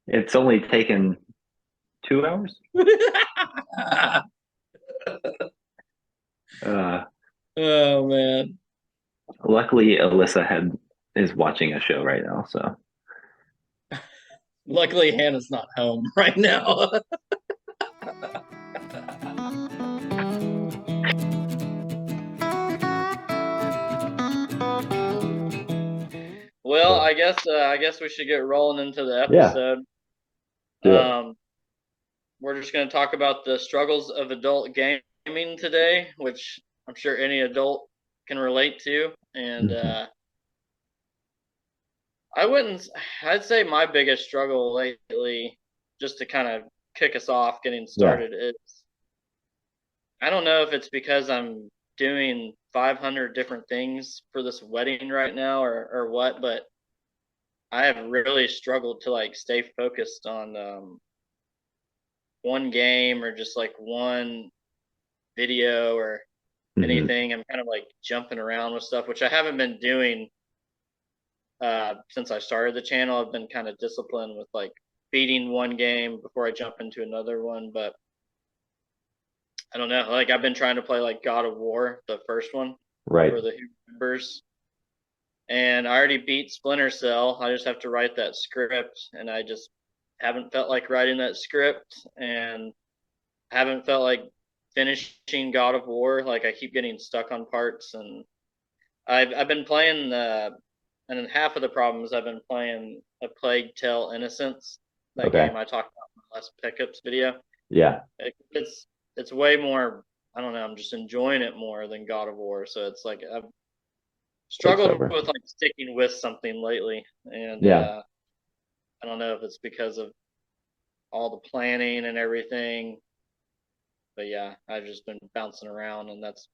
It's only taken 2 hours. Uh, Oh man. Luckily, Alyssa had is watching a show right now, so Luckily Hannah's not home right now. Well, I guess we should get rolling into the yeah, episode. do it. Um, we're just going to talk about the struggles of adult gaming today, which I'm sure any adult can relate to. And Mhm. I wouldn't. I'd say my biggest struggle lately, just to kind of kick us off, getting Yeah. started, is I don't know if it's because I'm doing 500 different things for this wedding right now or what, but I have really struggled to like stay focused on one game or just like one video or Hmm. anything. I'm kind of like jumping around with stuff, which I haven't been doing since I started the channel. I've been kind of disciplined with like beating one game before I jump into another one, but I don't know. Like I've been trying to play like God of War, the first one Right. for the members, and I already beat Splinter Cell. I just have to write that script, and I just haven't felt like writing that script, and haven't felt like finishing God of War. Like I keep getting stuck on parts, and I've been playing and then half of the problems I've been playing A Plague Tale Innocence, that Okay. game I talked about in my last pickups video. Yeah. It's way more. I don't know. I'm just enjoying it more than God of War. So it's like I've Takes struggled over. with like sticking with something lately, and Yeah. I don't know if it's because of all the planning and everything, but yeah, I've just been bouncing around, and that's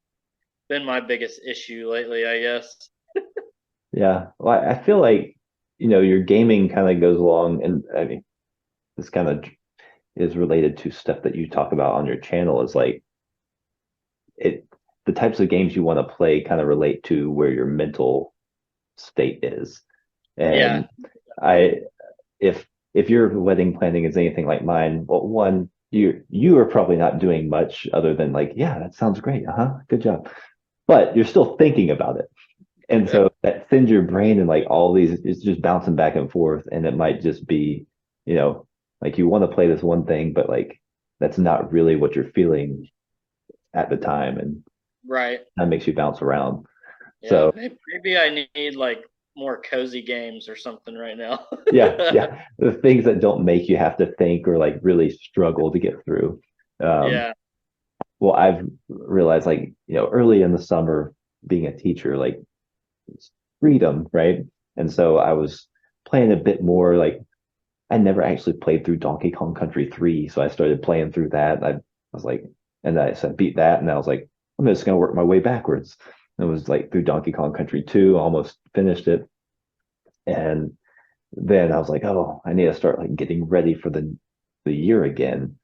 been my biggest issue lately, I guess. Yeah. Well, I feel like, your gaming kind of goes along, and I mean, this kind of is related to stuff that you talk about on your channel is like it the types of games you want to play kind of relate to where your mental state is. Yeah, And definitely. I if your wedding planning is anything like mine, well, one, you are probably not doing much other than like, yeah, that sounds great. Uh-huh. Good job. But you're still thinking about it. And so that sends your brain and like all these, it's just bouncing back and forth. And it might just be, you know, like you want to play this one thing, but like that's not really what you're feeling at the time. And Right. that makes you bounce around. Yeah, So maybe I need like more cozy games or something right now. yeah, yeah. The things that don't make you have to think or like really struggle to get through. Um, Yeah. well, I've realized like, early in the summer being a teacher, like it's freedom, right? And so I was playing a bit more like I never actually played through Donkey Kong Country 3, so I started playing through that. I was like, and I said beat that, and I was like, I'm just gonna work my way backwards. It was like through Donkey Kong Country 2, almost finished it, and then I was like, oh, I need to start like getting ready for the year again.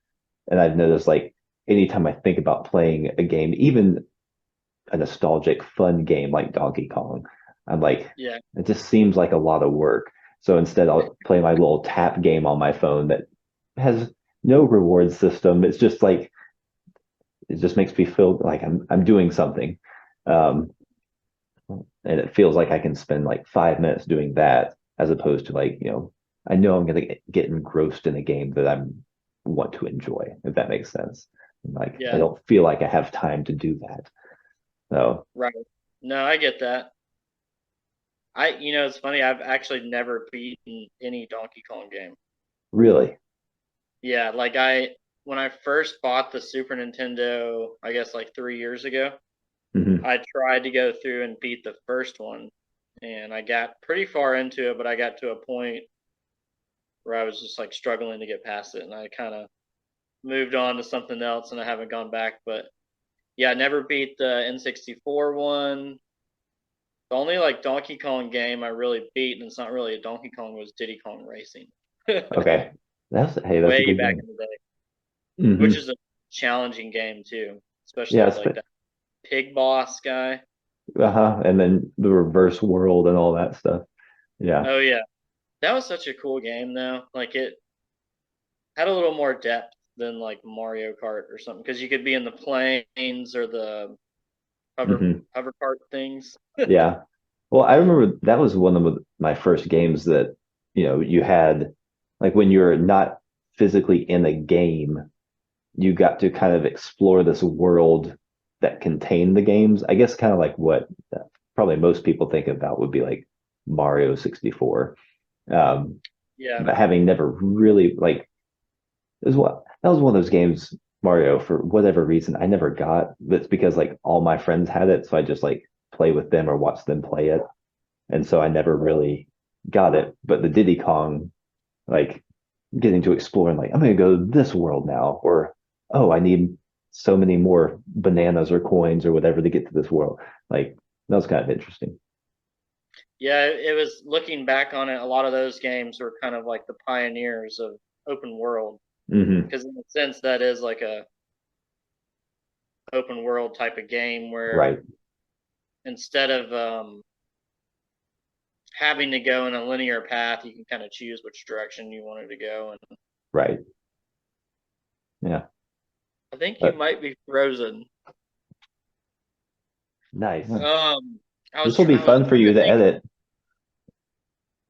And I've noticed like anytime I think about playing a game, even a nostalgic, fun game like Donkey Kong, I'm like, Yeah. it just seems like a lot of work. So instead, I'll play my little tap game on my phone that has no reward system. It's just like it just makes me feel like I'm doing something, um, and it feels like I can spend like 5 minutes doing that as opposed to like I know I'm gonna get engrossed in a game that I'm want to enjoy, if that makes sense. Like I Yeah. don't feel like I have time to do that. So Right. No, I get that. It's funny. I've actually never beaten any Donkey Kong game. really, Yeah, like when I first bought the Super Nintendo, I guess like 3 years ago, hmm I tried to go through and beat the first one, and I got pretty far into it, but I got to a point where I was just like struggling to get past it, and I kind of moved on to something else, and I haven't gone back. But yeah, I never beat the N64 one. The only like Donkey Kong game I really beat, and it's not really a Donkey Kong, was Diddy Kong Racing. okay, that's a Way good back game. in the day, which Hmm. is a challenging game too, especially Yeah, with like that pig boss guy. and then the reverse world and all that stuff. Yeah, Oh yeah, that was such a cool game though. Like it. had a little more depth than like Mario Kart or something because you could be in the planes or the Hmm. hover kart things. Yeah. Well, I remember that was one of my first games that, you had like when you're not physically in a game, you got to kind of explore this world that contained the games. I guess kind of like what probably most people think about would be like Mario 64. Um, Yeah, but having never really like it was what that was one of those games, Mario, for whatever reason, I never got. That's because like all my friends had it, so I just like play with them or watch them play it. And so I never really got it. But the Diddy Kong, like getting to explore and like, I'm gonna go to this world now, or oh, I need so many more bananas or coins or whatever to get to this world. Like that was kind of interesting. yeah. It was looking back on it. A lot of those games were kind of like the pioneers of open world Hmm. because in a sense that is like a open world type of game where Right, instead of having to go in a linear path, you can kind of choose which direction you wanted to go. And right. Yeah. I think you But might be frozen. nice. Um, This will be I was fun for trying you to to think. edit.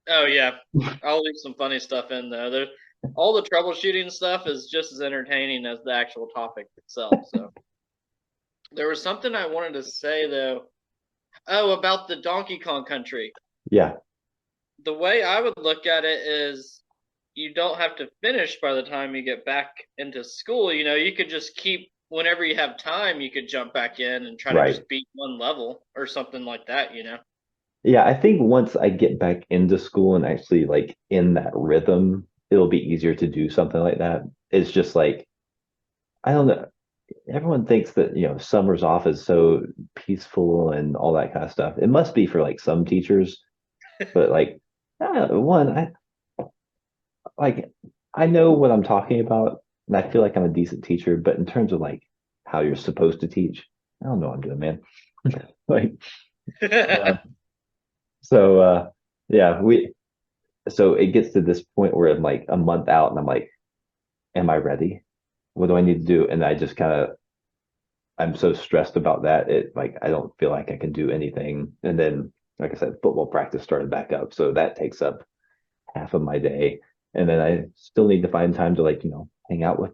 Oh yeah, I'll leave some funny stuff in there. All the troubleshooting stuff is just as entertaining as the actual topic itself. So there was something I wanted to say though. Oh, about the Donkey Kong Country. Yeah, The way I would look at it is you don't have to finish by the time you get back into school. You know, you could just keep whenever you have time, you could jump back in and try to right. just beat one level or something like that, you know. Yeah, I think once I get back into school and actually like in that rhythm, it'll be easier to do something like that. It's just like, I don't know. Everyone thinks that, summers off is so peaceful and all that kind of stuff. It must be for like some teachers, but like, like I know what I'm talking about, and I feel like I'm a decent teacher, but in terms of like how you're supposed to teach, I don't know what I'm doing, man. Like, uh, so yeah, so it gets to this point where I'm like a month out and I'm like, am I ready? What do I need to do? And I just kind of I'm so stressed about that. It like I don't feel like I can do anything. And then, like I said, football practice started back up. So that takes up half of my day. And then I still need to find time to like, hang out with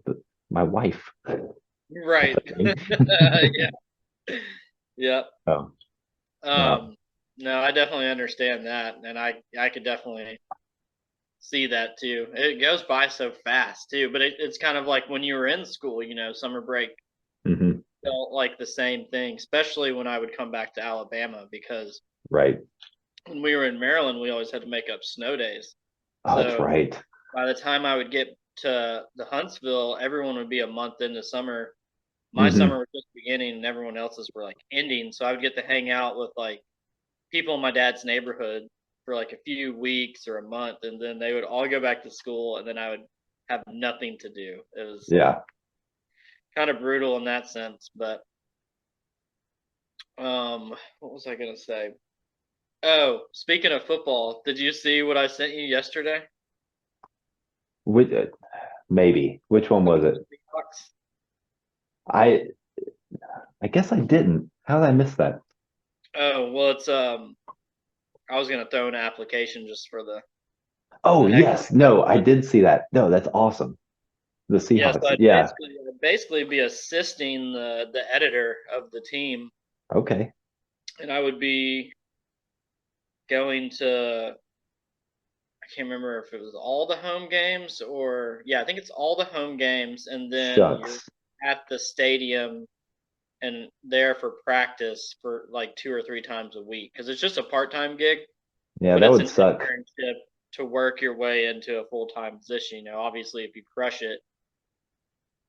my wife type Right. of thing. Yeah. Yeah. Oh, yeah. Um, no, I definitely understand that, and I could definitely see that too. It goes by so fast too, but it's kind of like when you were in school, you know, summer break Hmm. felt like the same thing, especially when I would come back to Alabama because Right. when we were in Maryland, we always had to make up snow days. Oh, that's So right. by the time I would get to the Huntsville, everyone would be a month into summer. My Hmm. summer was just beginning, and everyone else's were like ending. So I would get to hang out with like people in my dad's neighborhood for like a few weeks or a month, and then they would all go back to school, and then I would have nothing to do. It was Yeah. kind of brutal in that sense, but what was I gonna say? Oh, speaking of football, did you see what I sent you yesterday Which, maybe. Which one was about the it? Seahawks? I I guess I didn't. How did I miss that? Oh well, it's I was gonna throw an application just for Oh, the heck of yes. it, No, I but did see that. No, that's awesome. The yeah, so Seahawks. Yeah. I'd basically be assisting the editor of the team, Okay. and I would be going to I can't remember if it was all the home games or yeah, I think it's all the home games, and then you're Shucks. at the stadium and there for practice for like 2 or 3 times a week because it's just a part-time gig, Yeah, but that it's would an suck. internship to work your way into a full-time position. You know, obviously, if you crush it,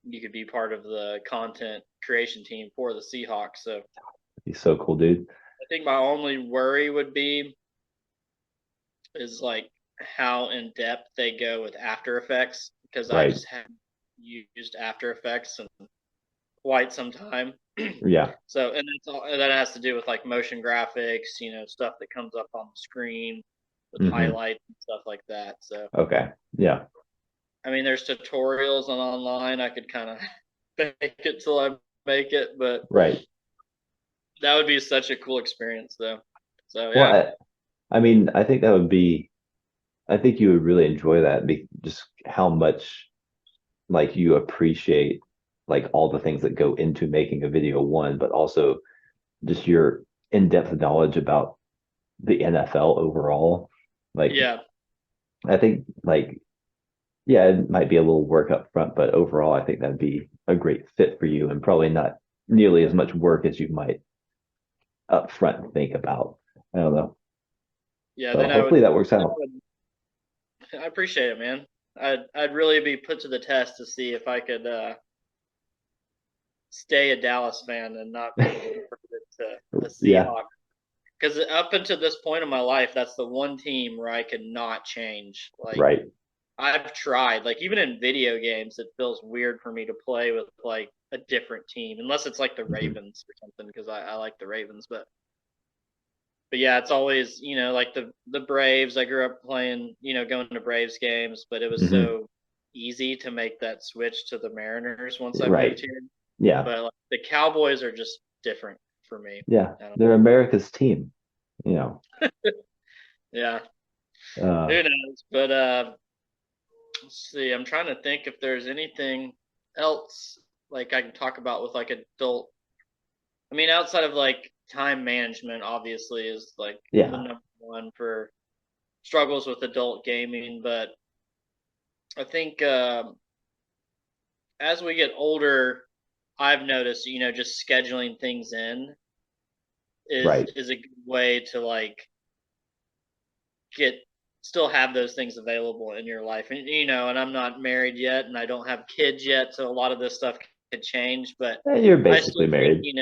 you could be part of the content creation team for the Seahawks. So He's so cool, dude. I think my only worry would be is like how in depth they go with After Effects because I Right. just haven't used After Effects in quite some time. Yeah. So, and that has to do with like motion graphics, you know, stuff that comes up on the screen with Hmm. highlights and stuff like that. So, Okay. Yeah. I mean, there's tutorials on online. I could kind of fake it till I make it, but Right. that would be such a cool experience, though. So Well, yeah, I mean, I think that would be, I think you would really enjoy that, just how much like you appreciate like all the things that go into making a video one, but also just your in-depth knowledge about the NFL overall. Like, yeah, I think like, yeah, it might be a little work up front, but overall, I think that'd be a great fit for you and probably not nearly as much work as you might up front think about. I don't know. yeah. So Then I hopefully would, that works then out. I appreciate it, man. I'd really be put to the test to see if I could stay a Dallas fan and not be converted to a Yeah, Seahawk. Because up until this point in my life, that's the one team where I could not change. Like right. I've tried, like even in video games, it feels weird for me to play with like a different team, unless it's like the Hmm. Ravens or something, because I like the Ravens. But yeah, it's always like the Braves. I grew up playing, going to Braves games, but it was Hmm. so easy to make that switch to the Mariners once I moved Right. here. Yeah. But like, the Cowboys are just different for me. Yeah. I don't They're America's team, you know. Yeah, Uh, who knows? But let's see. I'm trying to think if there's anything else like I can talk about with like adult. I mean, outside of like time management, obviously is like the yeah. number one for struggles with adult gaming. But I think as we get older, I've noticed, just scheduling things in Right. is a good way to like get still have those things available in your life. And and I'm not married yet and I don't have kids yet, so a lot of this stuff could change, but And you're I still basically think, married.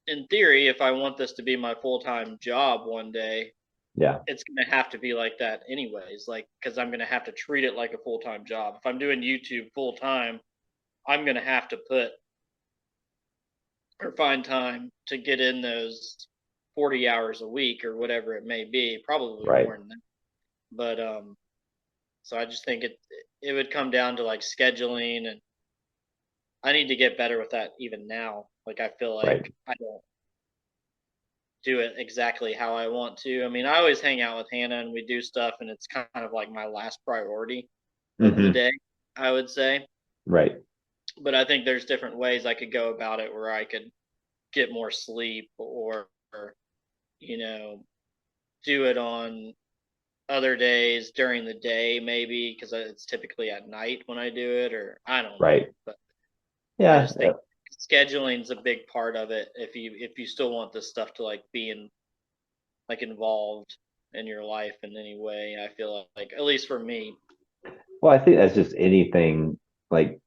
in theory, if I want this to be my full-time job one day, Yeah. it's going to have to be like that anyways, like cuz I'm going to have to treat it like a full-time job. If I'm doing YouTube full time, I'm going to have to put or find time to get in those 40 hours a week or whatever it may be, probably Right. more than that. But so I just think it would come down to like scheduling, and I need to get better with that even now. Like I feel Right. like I don't do it exactly how I want to. I mean, I always hang out with Hannah and we do stuff, and it's kind of like my last priority of the Hmm. day, I would say. Right. But I think there's different ways I could go about it where I could get more sleep, or you know do it on other days during the day, maybe because it's typically at night when I do it, or I don't know. Right. But I Yeah. just think scheduling is a big part of it. If you still want this stuff to like be like involved in your life in any way, I feel like at least for me. Well, I think that's just anything like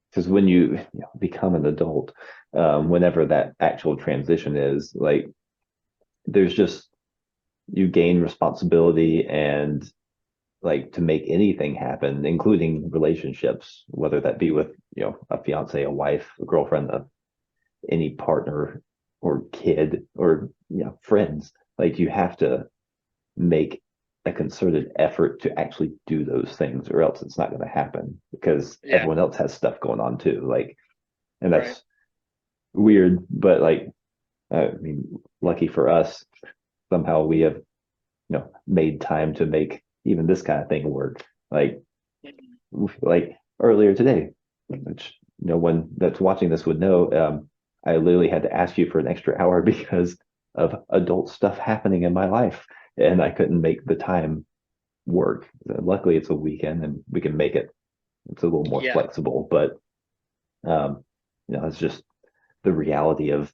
because when you become an adult, whenever that actual transition is, like there's just you gain responsibility and like to make anything happen, including relationships, whether that be with a fiance, a wife, a girlfriend, any partner or kid or friends. Like you have to make a concerted effort to actually do those things, or else it's not going to happen because Yeah, everyone else has stuff going on too. Like, and right. that's weird, but like, I mean, lucky for us, somehow we have made time to make even this kind of thing work. Like Mhm. like earlier today, which no one that's watching this would know. I literally had to ask you for an extra hour because of adult stuff happening in my life, and I couldn't make the time work. Luckily, it's a weekend and we can make it. It's a little more Yeah, flexible, but um, it's just the reality of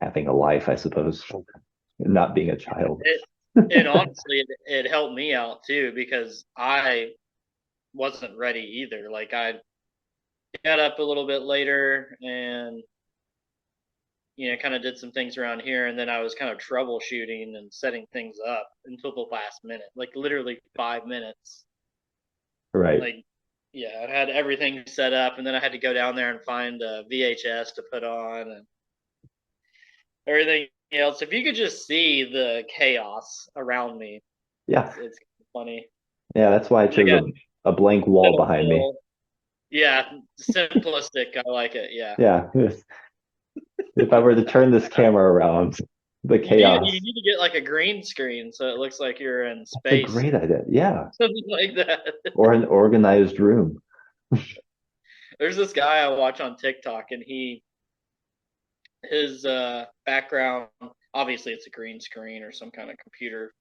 having a life, I suppose, not being a child. it and honestly, it helped me out too because I wasn't ready either. Like I got up a little bit later and kind of did some things around here, and then I was kind of troubleshooting and setting things up until the last minute, like literally 5 minutes. Right. Like, yeah, I had everything set up, and then I had to go down there and find a VHS to put on and everything else. If you could just see the chaos around me, Yeah. it's funny. Yeah. That's why I I chose got a a blank wall No behind me. fill. Yeah, simplistic. I like it. Yeah. Yeah. If I were to turn this camera around, the You chaos. need to get like a green screen so it looks like you're in That's a space, great idea. Yeah. something like that. Or an organized room. There's this guy I watch on TikTok, and his background, obviously it's a green screen or some kind of computer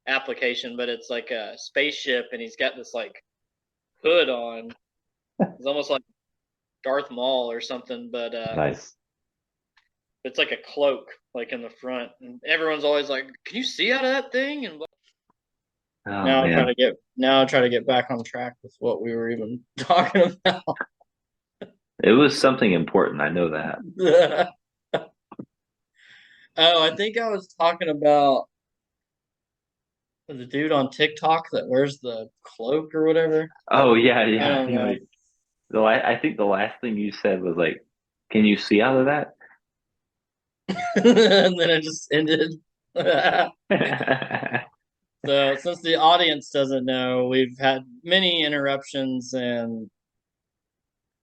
application, but it's like a spaceship, and he's got this like hood on. It's almost like Darth Maul or something, but Nice. it's like a cloak, like in the front. And everyone's always like, "Can you see out of that thing?" And Oh man. now I'll try to get back on track with what we were even talking about. It was something important. I know that. Oh, I think I was talking about the dude on TikTok that wears the cloak or whatever. Oh yeah, I yeah. don't know. I think the last thing you said was like, "Can you see out of that?" And then it just ended. So, since the audience doesn't know, we've had many interruptions and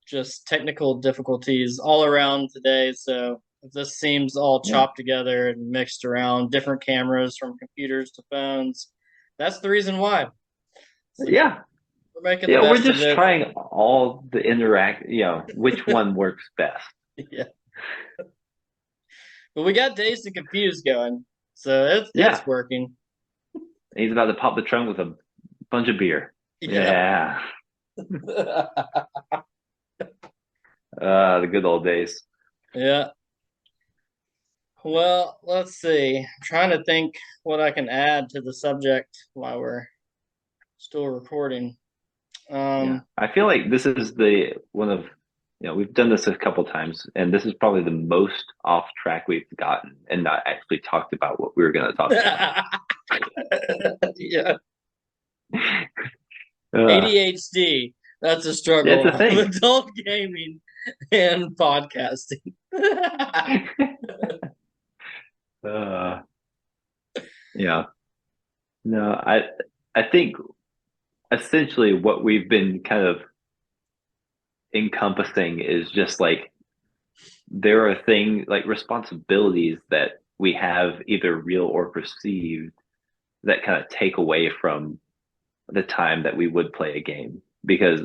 just technical difficulties all around today. So, if this seems all Yeah. chopped together and mixed around, different cameras from computers to phones, that's the reason why. So, Yeah. we're making the Yeah, we're best of just it. trying all the interact, which one works best. Yeah. But we got Dazed and Confused going. So, it's Yeah. working. He's about to pop the trunk with a bunch of beer. Yeah. Yeah. The good old days. Yeah. Well, let's see. I'm trying to think what I can add to the subject while we're still recording. Yeah. Um, I feel like this is the one of, we've done this a couple times, and this is probably the most off track we've gotten and not actually talked about what we were going to talk about. yeah. Uh, ADHD. That's a it's struggle a of thing. adult gaming and podcasting. Uh, yeah. No, I think essentially what we've been kind of encompassing is just like there are things like responsibilities that we have either real or perceived that kind of take away from the time that we would play a game. Because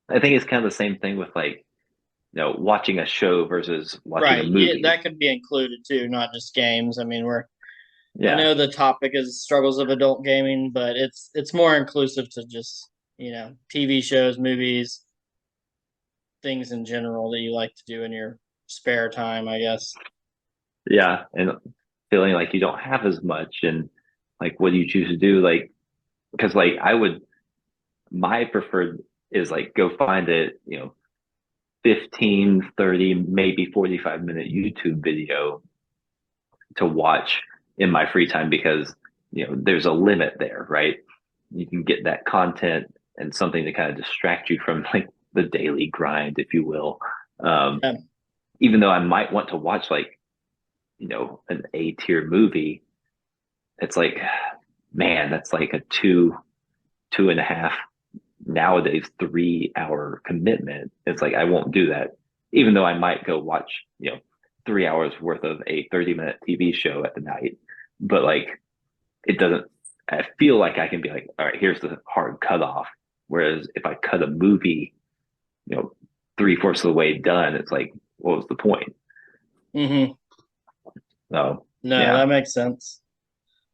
I think it's kind of the same thing with like, watching a show versus watching a Right. Yeah, movie. that could be included too, not just games. I mean, I Yeah. know the topic is struggles of adult gaming, but it's more inclusive to just, TV shows, movies, things in general that you like to do in your spare time, I guess. Yeah. And feeling like you don't have as much and like what do you choose to do? Like, because like my preferred is like go find it, 15, 30, maybe 45-minute YouTube video to watch in my free time because, there's a limit there, right? You can get that content and something to kind of distract you from like the daily grind, if you will. Um, Yeah. Even though I might want to watch like, an A tier movie, it's like, man, that's like a 2.5, nowadays 3-hour commitment. It's like I won't do that, even though I might go watch, 3 hours worth of a 30-minute TV show at the night. But like it doesn't. I feel like I can be like, all right, here's the hard cutoff. Whereas if I cut a movie, you know, three-fourths of the way done, it's like, what was the point? Hmm. So No, yeah, that makes sense.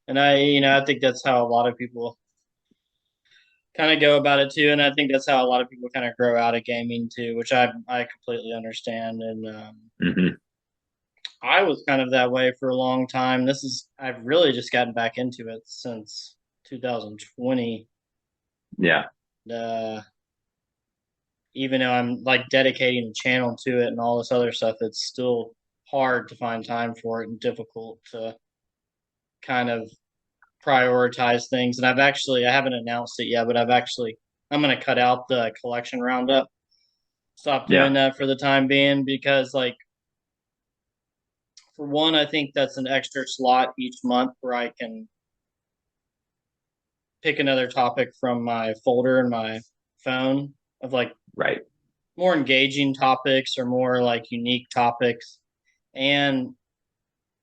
And I think that's how a lot of people kind of go about it too. And I think that's how a lot of people kind of grow out of gaming too, which I completely understand. And hmm, I was kind of that way for a long time. I've really just gotten back into it since 2020. yeah, Uh, Even though I'm like dedicating a channel to it and all this other stuff, it's still hard to find time for it and difficult to kind of prioritize things. And I haven't announced it yet, but I'm going to cut out the collection roundup. Stop doing yeah, that for the time being because, like, for one, I think that's an extra slot each month where I can pick another topic from my folder in my phone of like Right. more engaging topics or more like unique topics. And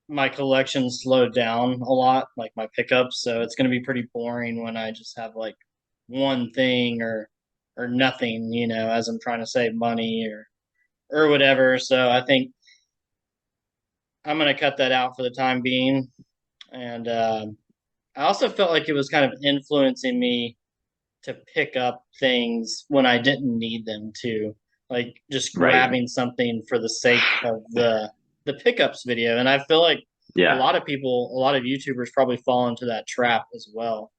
my collection slowed down a lot, like my pickups. So it's going to be pretty boring when I just have like one thing or nothing, as I'm trying to save money or whatever. So I think I'm going to cut that out for the time being. And I also felt like it was kind of influencing me to pick up things when I didn't need them to, like just Right. grabbing something for the sake of the pickups video. And I feel like Yeah. a lot of YouTubers probably fall into that trap as well.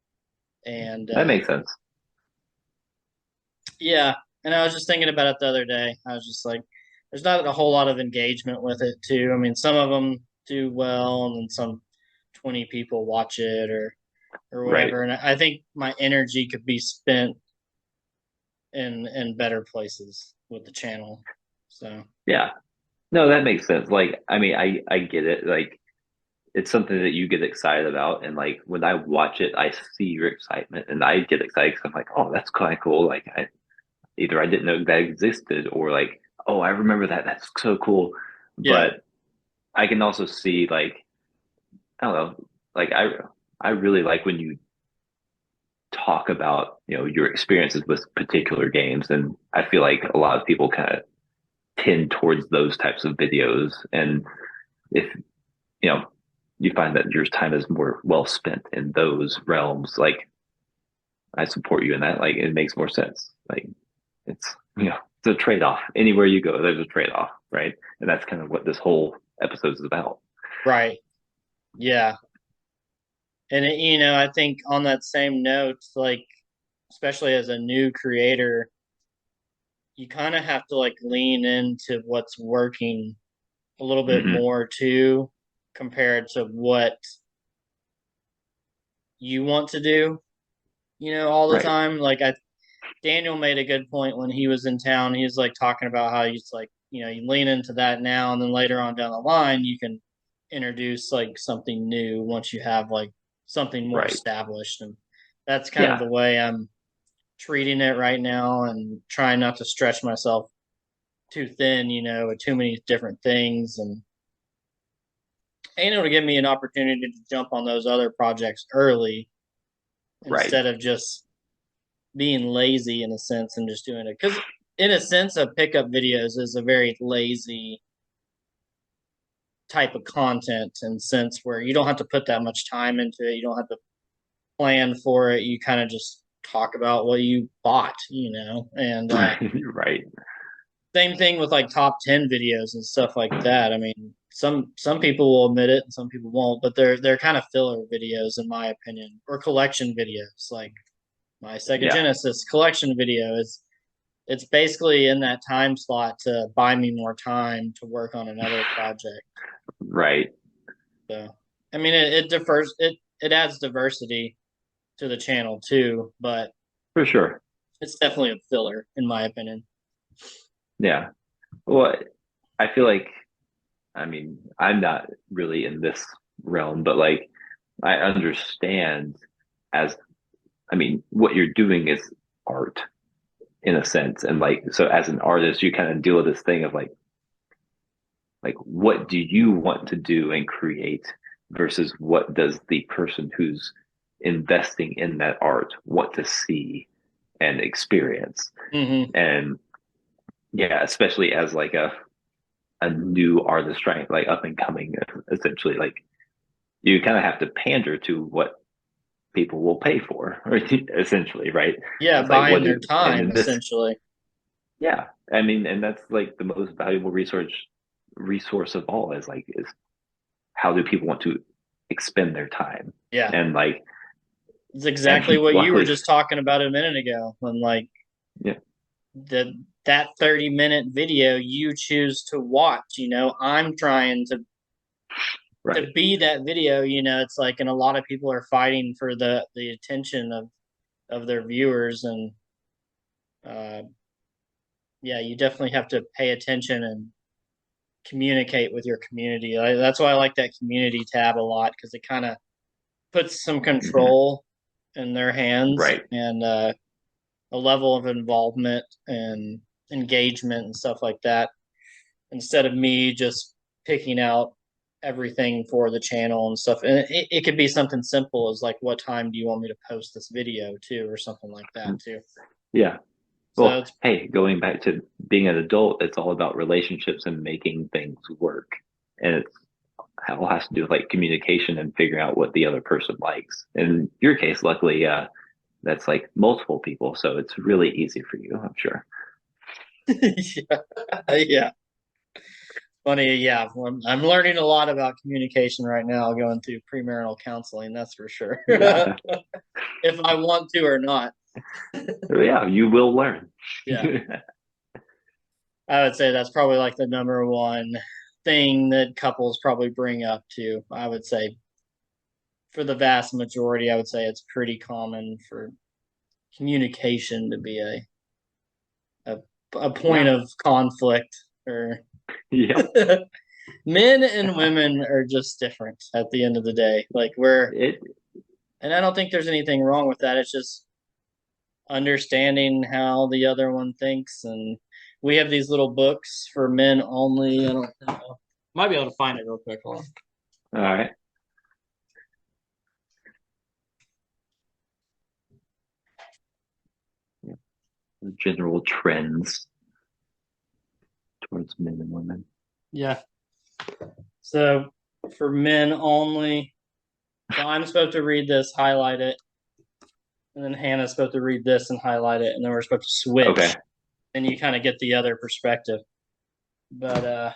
And That makes sense. yeah, and I was just thinking about it the other day. I was just like, there's not a whole lot of engagement with it too. I mean, some of them do well, and then some 20 people watch it or Right. whatever. And I think my energy could be spent in better places with the channel. So Yeah. No, that makes sense. Like, I mean, I get it. Like, it's something that you get excited about, and like when I watch it, I see your excitement, and I get excited because I'm like, oh, that's kind of cool. Like, either I didn't know that existed, or like, oh, I remember that. That's so cool. yeah, But I can also see like, I don't know, like I really like when you talk about your experiences with particular games, and I feel like a lot of people kind of tend towards those types of videos. And if you know you find that your time is more well spent in those realms, like I support you in that. Like it makes more sense. Like it's it's a trade-off. Anywhere you go, there's a trade-off, right? And that's kind of what this whole episode is about. right. Yeah. And I think on that same note, like especially as a new creator, you kind of have to like lean into what's working a little bit Hmm. more too compared to what you want to do, all the Right. time. Like I Daniel made a good point when he was in town. He was like talking about how he's like, you lean into that now and then later on down the line you can introduce like something new once you have like something more Right. established. And that's kind of Yeah. the way I'm treating it right now and trying not to stretch myself too thin, with too many different things and it'll give me an opportunity to jump on those other projects early Right. instead of just being lazy in a sense and just doing it. Because in a sense, a pickup videos is a very lazy type of content and sense where you don't have to put that much time into it. You don't have to plan for it. You kind of just talk about what you bought, and Right. same thing with like top 10 videos and stuff like that. I mean, some people will admit it and some people won't, but they're kind of filler videos in my opinion, or collection videos. Like my Sega Yeah. Genesis collection video is it's basically in that time slot to buy me more time to work on another project. Right. So I mean it differs it adds diversity to the channel too, but For sure. it's definitely a filler in my opinion. Yeah. Well, I feel like, I mean, I'm not really in this realm, but like I understand as, I mean, what you're doing is art in a sense. And like, so as an artist, you kind of deal with this thing of like, what do you want to do and create versus what does the person who's investing in that art want to see and experience? Hmm. And yeah, especially as like a new artist trying like up and coming essentially like you kind of have to pander to what people will pay for essentially, right? Yeah, It's like buying what their do and time in this, essentially. yeah, I mean, and that's like the most valuable resource of all is how do people want to expend their time? Yeah. And like, It's and exactly what you were luckily, just talking about a minute ago when like yeah, the that 30-minute video you choose to watch, I'm trying to right. be that video, it's like and a lot of people are fighting for the attention of their viewers and uh yeah, you definitely have to pay attention and communicate with your community. That's why I like that community tab a lot because it kind of puts some Hmm. control in their hands Right. and a level of involvement and engagement and stuff like that, instead of me just picking out everything for the channel and stuff. And it could be something simple as like, what time do you want me to post this video too, or something like that too. Yeah. So Well, it's hey, going back to being an adult, it's all about relationships and making things work. And it's all has to do with like communication and figuring out what the other person likes. In your case, luckily, that's like multiple people, so it's really easy for you, I'm sure. yeah, yeah. Funny, yeah. I'm learning a lot about communication right now, going through premarital counseling. That's for sure. Yeah. If I want to or not. Yeah, you will learn. Yeah, I would say that's probably like the number one thing that couples probably bring up too. I would say for the vast majority, I would say it's pretty common for communication to be a, a point Yeah. of conflict. Or Yep. men and women are just different at the end of the day. Like It and I don't think there's anything wrong with that. It's just understanding how the other one thinks. And we have these little books for men only. I don't know. Might be able to find it real quick. Hold on. all right. Yeah. General trends towards men and women. Yeah. So for men only, so I'm supposed to read this, highlight it, and then Hannah's supposed to read this and highlight it, and then we're supposed to switch, Okay. and you kind of get the other perspective. But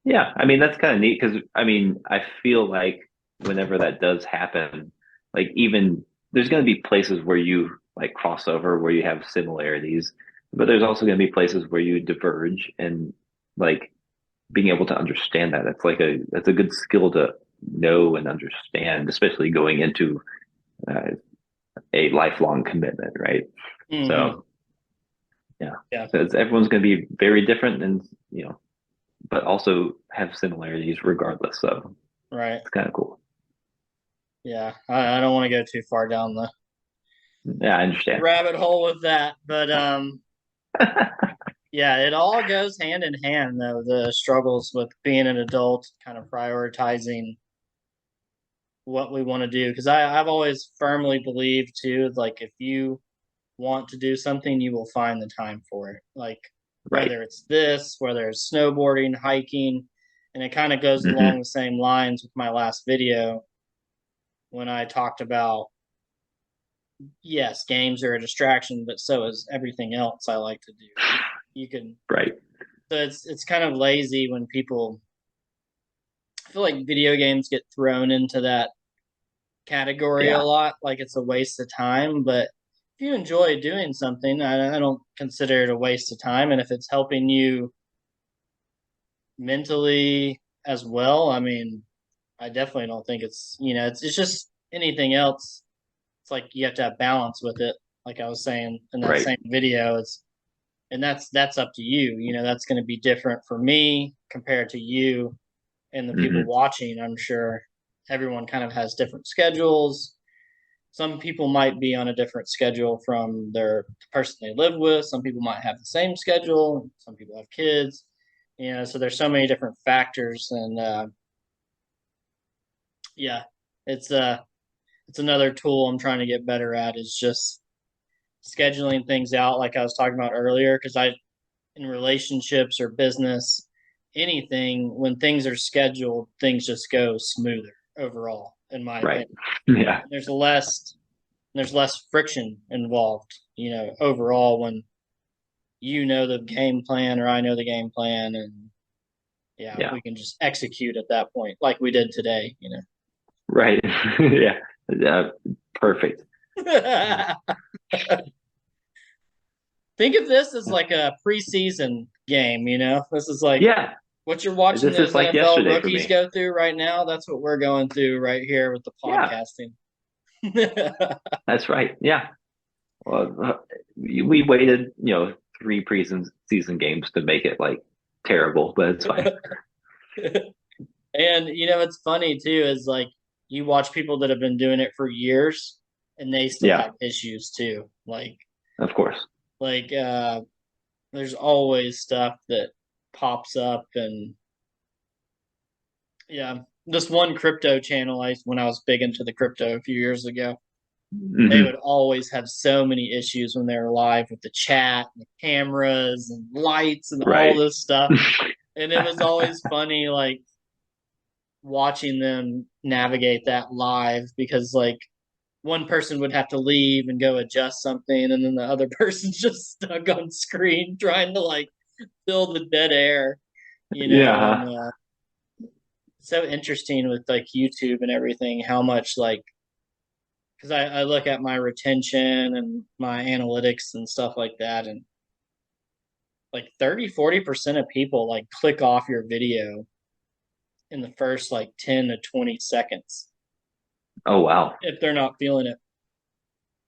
Yeah, I mean that's kind of neat because I mean I feel like whenever that does happen, like even there's going to be places where you like cross over where you have similarities, but there's also going to be places where you diverge and like being able to understand that that's a good skill to know and understand, especially going into uh, a lifelong commitment, right? mm-hmm. So yeah, Yeah, so everyone's going to be very different and but also have similarities regardless. So right. it's kind of cool. Yeah, I don't want to go too far down the Yeah, I understand. rabbit hole with that, but yeah, it all goes hand in hand though. The struggles with being an adult, kind of prioritizing what we want to do. Because I've always firmly believed too, like if you want to do something, you will find the time for it. Like Right. whether it's this, whether it's snowboarding, hiking, and it kind of goes along Hmm. the same lines with my last video when I talked about, yes, games are a distraction, but so is everything else I like to do. You can Right. so it's kind of lazy when people, I feel like video games get thrown into that category a Yeah. lot, like it's a waste of time. But if you enjoy doing something, I don't consider it a waste of time. And if it's helping you mentally as well, I mean, I definitely don't think it's just anything else. It's like you have to have balance with it. Like I was saying in that Right. same video, and that's up to you. That's going to be different for me compared to you and the people Hmm. watching. I'm sure everyone kind of has different schedules. Some people might be on a different schedule from the person they live with. Some people might have the same schedule. Some people have kids. So there's so many different factors. And yeah, it's uh it's another tool I'm trying to get better at, is just scheduling things out like I was talking about earlier. Because I in relationships or business, anything, when things are scheduled, things just go smoother overall, in my Right. opinion. Yeah. There's less friction involved, overall, when the game plan or I know the game plan, and yeah, Yeah. we can just execute at that point like we did today. Right. Yeah. Perfect. Think of this as like a preseason game. This is like Yeah. what you're watching This those is like NFL yesterday for rookies me. go through right now. That's what we're going through right here with the Yeah. podcasting. That's right. Yeah. Well, we waited, three season games to make it like terrible, but it's fine. And it's funny too, is like you watch people that have been doing it for years and they still Yeah. have issues too. Like Of course. Like there's always stuff that pops up. And yeah, this one crypto channel, when I was big into the crypto a few years ago, they Hmm. would always have so many issues when they were live with the chat and the cameras and lights and all Right. this stuff. And it was always funny, like watching them navigate that live, because like one person would have to leave and go adjust something, and then the other person's just stuck on screen trying to like fill the dead air, and Yeah. so interesting with like YouTube and everything, how much like, because I look at my retention and my analytics and stuff like that, and like 30-40% of people like click off your video in the first like 10 to 20 seconds Oh wow. if they're not feeling it.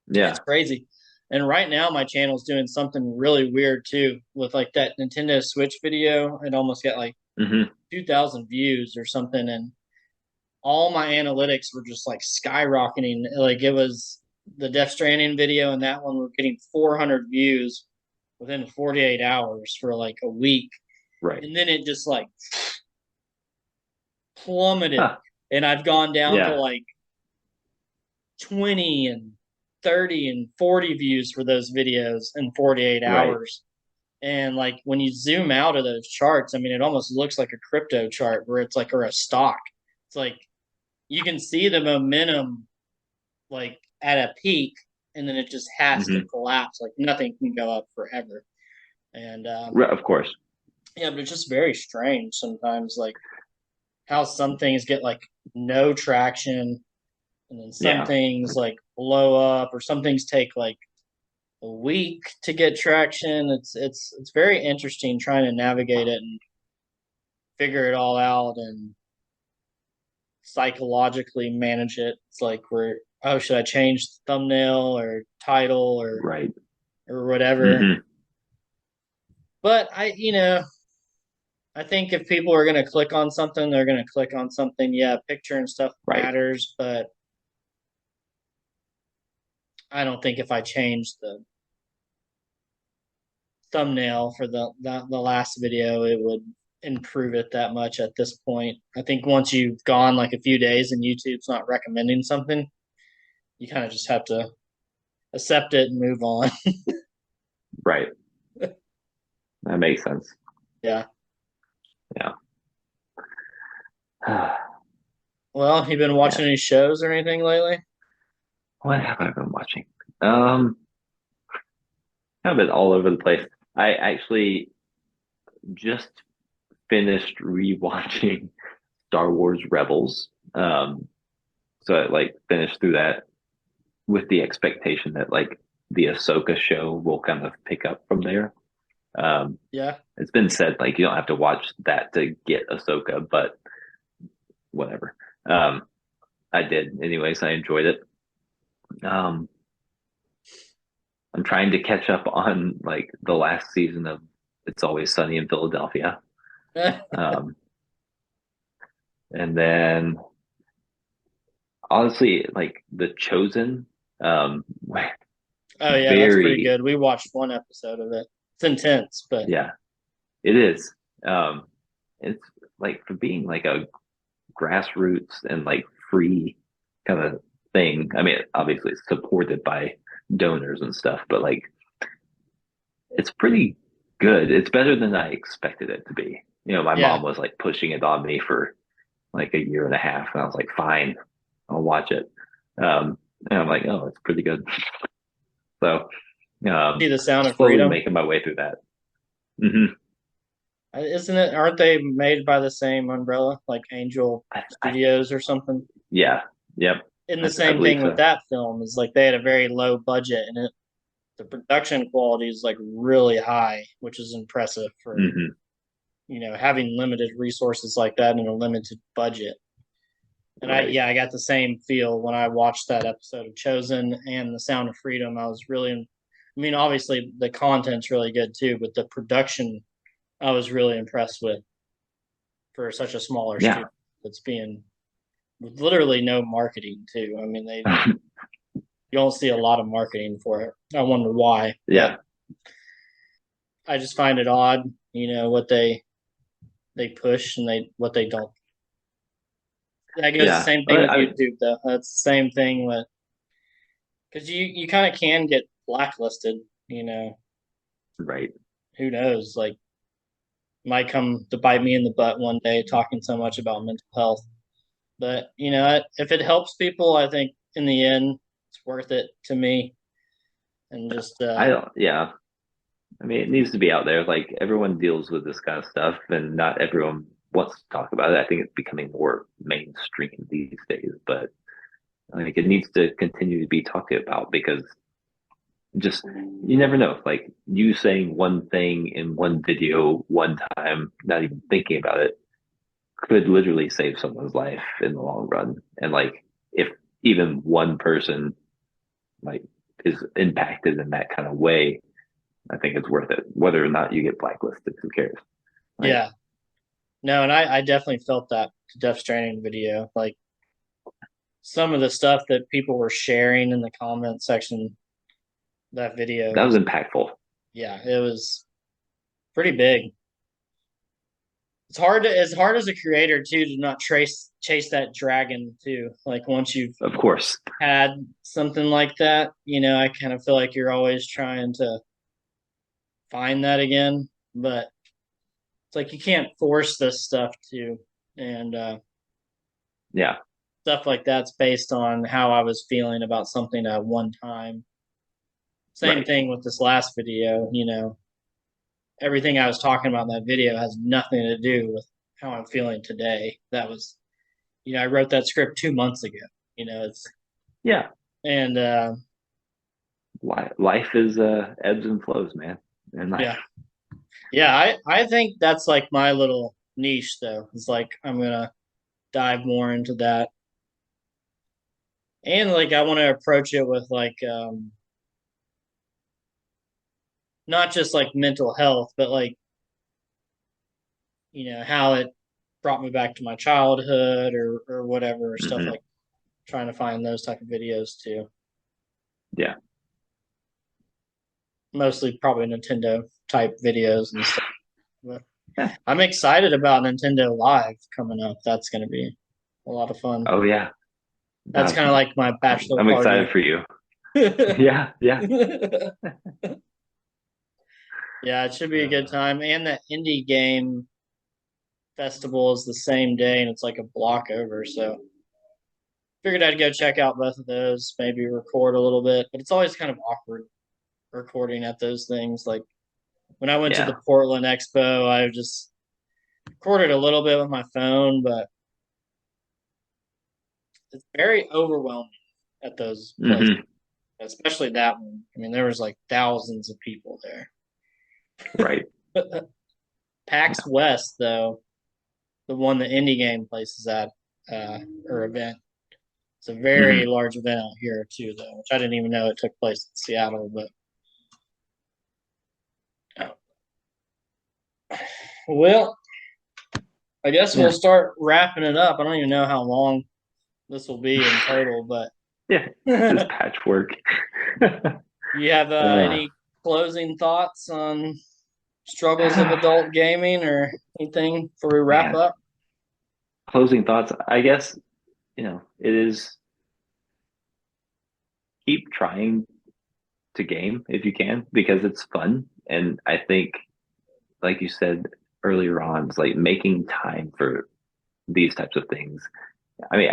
It's Yeah. crazy. And right now my channel's doing something really weird too, with like that Nintendo Switch video. It almost got like Hmm. 2,000 views or something, and all my analytics were just like skyrocketing. Like it was the Death Stranding video and that one were getting 400 views within 48 hours for like a week. Right. And then it just like plummeted. Huh. And I've gone down to Yeah. like 20 and 30 and 40 views for those videos in 48 Right. hours. And like when you zoom out of those charts, I mean, it almost looks like a crypto chart where it's like, or a stock. It's like you can see the momentum like at a peak, and then it just has to Hmm. collapse. Like nothing can go up forever. And Right. Of course. yeah, but it's just very strange sometimes, like how some things get like no traction, and then some Yeah. things like blow up, or some things take like a week to get traction. It's very interesting trying to navigate it and figure it all out and psychologically manage it. It's like we're, oh, should I change the thumbnail or title Right. or whatever. Hmm. But I think if people are going to click on something, they're going to click on something. Yeah, picture and stuff Right. matters, but I don't think if I change the thumbnail for the last video, it would improve it that much at this point. I think once you've gone like a few days and YouTube's not recommending something, you kind of just have to accept it and move on. Right. That makes sense. Yeah. Yeah. Well, you been Yeah. watching any shows or anything lately? What have I been watching? Um, I've been all over the place. I actually just finished rewatching Star Wars Rebels. So I like finished through that with the expectation that like the Ahsoka show will kind of pick up from there. Um, Yeah. it's been said like you don't have to watch that to get Ahsoka, but whatever. Um, I did anyways. I enjoyed it. Um, I'm trying to catch up on like the last season of It's Always Sunny in Philadelphia. Oh Um, and then honestly, like The Chosen, um, yeah, that's pretty very, good. We watched one episode of it. It's intense, but yeah, it is. Um, it's like for being like a grassroots and like free kind of thing. I mean, obviously it's supported by donors and stuff, but like it's pretty good. It's better than I expected it to be. My yeah. mom was like pushing it on me for like a year and a half, and I was like, fine, I'll watch it. And I'm like, oh, it's pretty good. So, See the Sound of slowly Freedom. making my way through that. Hmm. Isn't it? Aren't they made by the same umbrella, like Angel I, Studios or something? yeah, yep, And the I same believe thing with so. that film is like they had a very low budget, and the production quality is like really high, which is impressive for Hmm. having limited resources like that and a limited budget. And Right. I got the same feel when I watched that episode of Chosen and The Sound of Freedom. I was really, I mean, obviously the content's really good too, but the production I was really impressed with for such a smaller studio Yeah. that's being with literally no marketing too. I mean, you don't see a lot of marketing for it. I wonder why, but Yeah, I just find it odd, what they push and they what they don't. That goes the yeah. same thing with YouTube though. That's the same thing with because you kind of can get blacklisted. You know, Right. who knows? Like, might come to bite me in the butt one day talking so much about mental health. But if it helps people, I think in the end it's worth it to me. And just I don't. Yeah. I mean, it needs to be out there. Like everyone deals with this kind of stuff, and not everyone wants to talk about it. I think it's becoming more mainstream these days, but like it needs to continue to be talked about because just you never know. Like you saying one thing in one video one time, not even thinking about it, could literally save someone's life in the long run. And like if even one person like is impacted in that kind of way, I think it's worth it. Whether or not you get blacklisted, who cares? Like yeah, no, and I definitely felt that Death Stranding video. Like some of the stuff that people were sharing in the comment section, that video that was was, impactful. yeah, it was pretty big. It's hard as a creator too to not trace chase that dragon too. Like once you've Of course. had something like that, I kind of feel like you're always trying to find that again. But it's like you can't force this stuff to, and Yeah. stuff like that's based on how I was feeling about something at one time. Same Right. thing with this last video. Everything I was talking about in that video has nothing to do with how I'm feeling today. That was, I wrote that script 2 months ago. It's Yeah. and Life is ebbs and flows, man. And like yeah, yeah. I think that's like my little niche though. It's like I'm gonna dive more into that, and like I want to approach it with like not just like mental health, but like how it brought me back to my childhood or whatever stuff mhm. like trying to find those type of videos too. Yeah. Mostly probably Nintendo type videos and stuff. But Yeah. I'm excited about Nintendo Live coming up. That's going to be a lot of fun. Oh yeah. That's Uh, kind of like my bachelor I'm excited party. for you. Yeah, Yeah. Yeah. it should be a good Uh, time. And the indie game festival is the same day, and it's like a block over. So figured I'd go check out both of those, maybe record a little bit. But it's always kind of awkward recording at those things. Like when I went to the yeah. Portland Expo, I just recorded a little bit with my phone, but it's very overwhelming at those places, Hmm. especially that one. I mean, there was like thousands of people there. Right. PAX West, though, the one the indie game place is at, or event, it's a very Hmm. large event out here too, though, which I didn't even know it took place in Seattle. But well, I guess we'll Yeah. start wrapping it up. I don't even know how long this will be in total, but Yeah. Just patchwork. you have uh, any closing thoughts on struggles of adult gaming or anything before we wrap man, up? closing thoughts. I guess, it is keep trying to game if you can because it's fun. And I think, like you said earlier on, it's like making time for these types of things. I mean,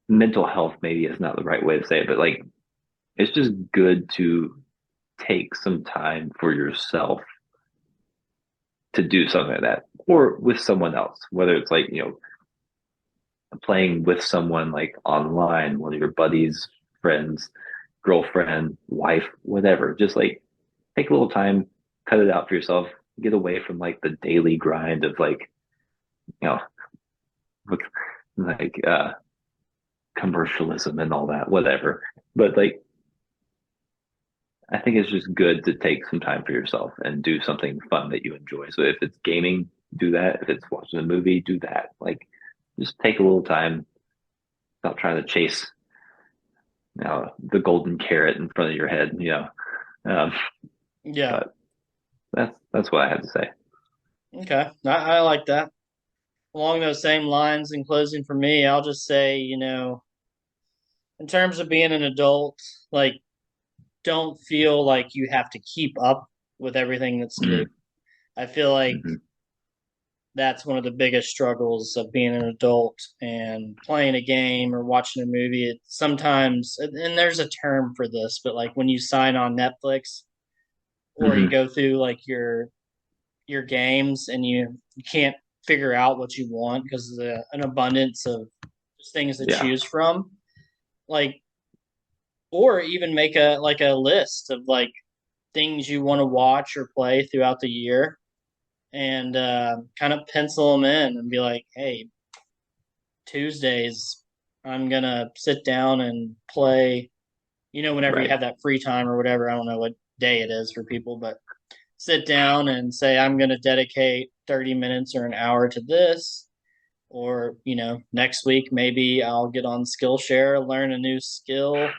mental health maybe is not the right way to say it, but like it's just good to take some time for yourself to do something like that or with someone else, whether it's like, playing with someone like online, one of your buddies, friends, girlfriend, wife, whatever. Just like take a little time, cut it out for yourself, get away from like the daily grind of like, you know, like commercialism and all that, whatever. But like I think it's just good to take some time for yourself and do something fun that you enjoy. So if it's gaming, do that. If it's watching a movie, do that. Like just take a little time, stop trying to chase the golden carrot in front of your head, Um, Yeah. but that's what I have to say. Okay. I like that. Along those same lines, in closing for me, I'll just say, in terms of being an adult, like, don't feel like you have to keep up with everything that's new. Mm-hmm. I feel like Mm-hmm. that's one of the biggest struggles of being an adult and playing a game or watching a movie. It sometimes, and there's a term for this, but like when you sign on Netflix or you Mm-hmm. go through like your games and you can't figure out what you want because of an abundance of things to Yeah. choose from, like, or even make a list of like things you want to watch or play throughout the year, and kind of pencil them in and be like, hey, Tuesdays, I'm gonna sit down and play. Whenever you Right. have that free time or whatever, I don't know what day it is for people, but sit down and say, I'm gonna dedicate 30 minutes or an hour to this. Or, next week maybe I'll get on Skillshare, learn a new skill,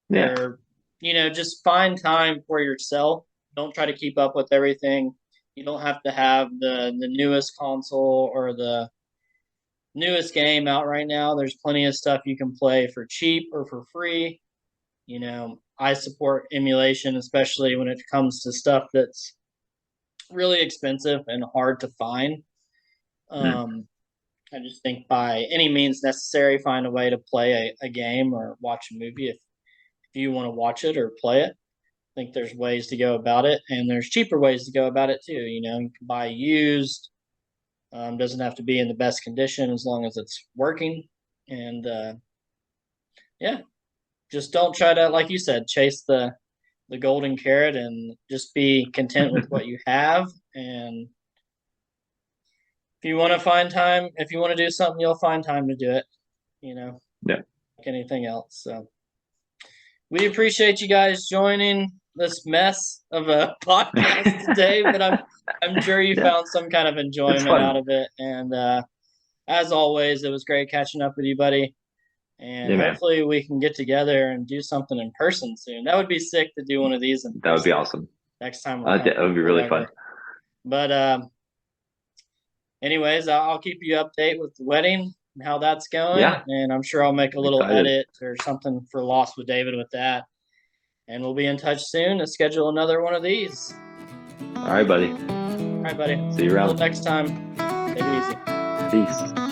Yeah. or, just find time for yourself. Don't try to keep up with everything. You don't have to have the newest console or the newest game out right now. There's plenty of stuff you can play for cheap or for free. I support emulation, especially when it comes to stuff that's really expensive and hard to find. Mm. Um, I just think by any means necessary, find a way to play a game or watch a movie if you want to watch it or play it. I think there's ways to go about it, and there's cheaper ways to go about it too. You can buy used. Doesn't have to be in the best condition as long as it's working. And yeah, just don't try to, like you said, chase the golden carrot, and just be content with what you have. And if you want to do something, you'll find time to do it. You know, Yeah. like anything else. So we appreciate you guys joining this mess of a podcast today, but I'm sure you Yeah. found some kind of It's enjoyment out fun. of it. And as always, it was great catching up with you, buddy. And Yeah, man. hopefully we can get together and do something in person soon. That would be sick to do one of these in That would be person awesome. next time we're That home would be or really fun. whatever. But anyways, I'll keep you update with the wedding and how that's going. Yeah. And I'm sure I'll make a I'm little excited. edit or something for Lost with David with that. And we'll be in touch soon to schedule another one of these. All right, buddy. All right, buddy. See you Until around. next time, take it easy. Peace.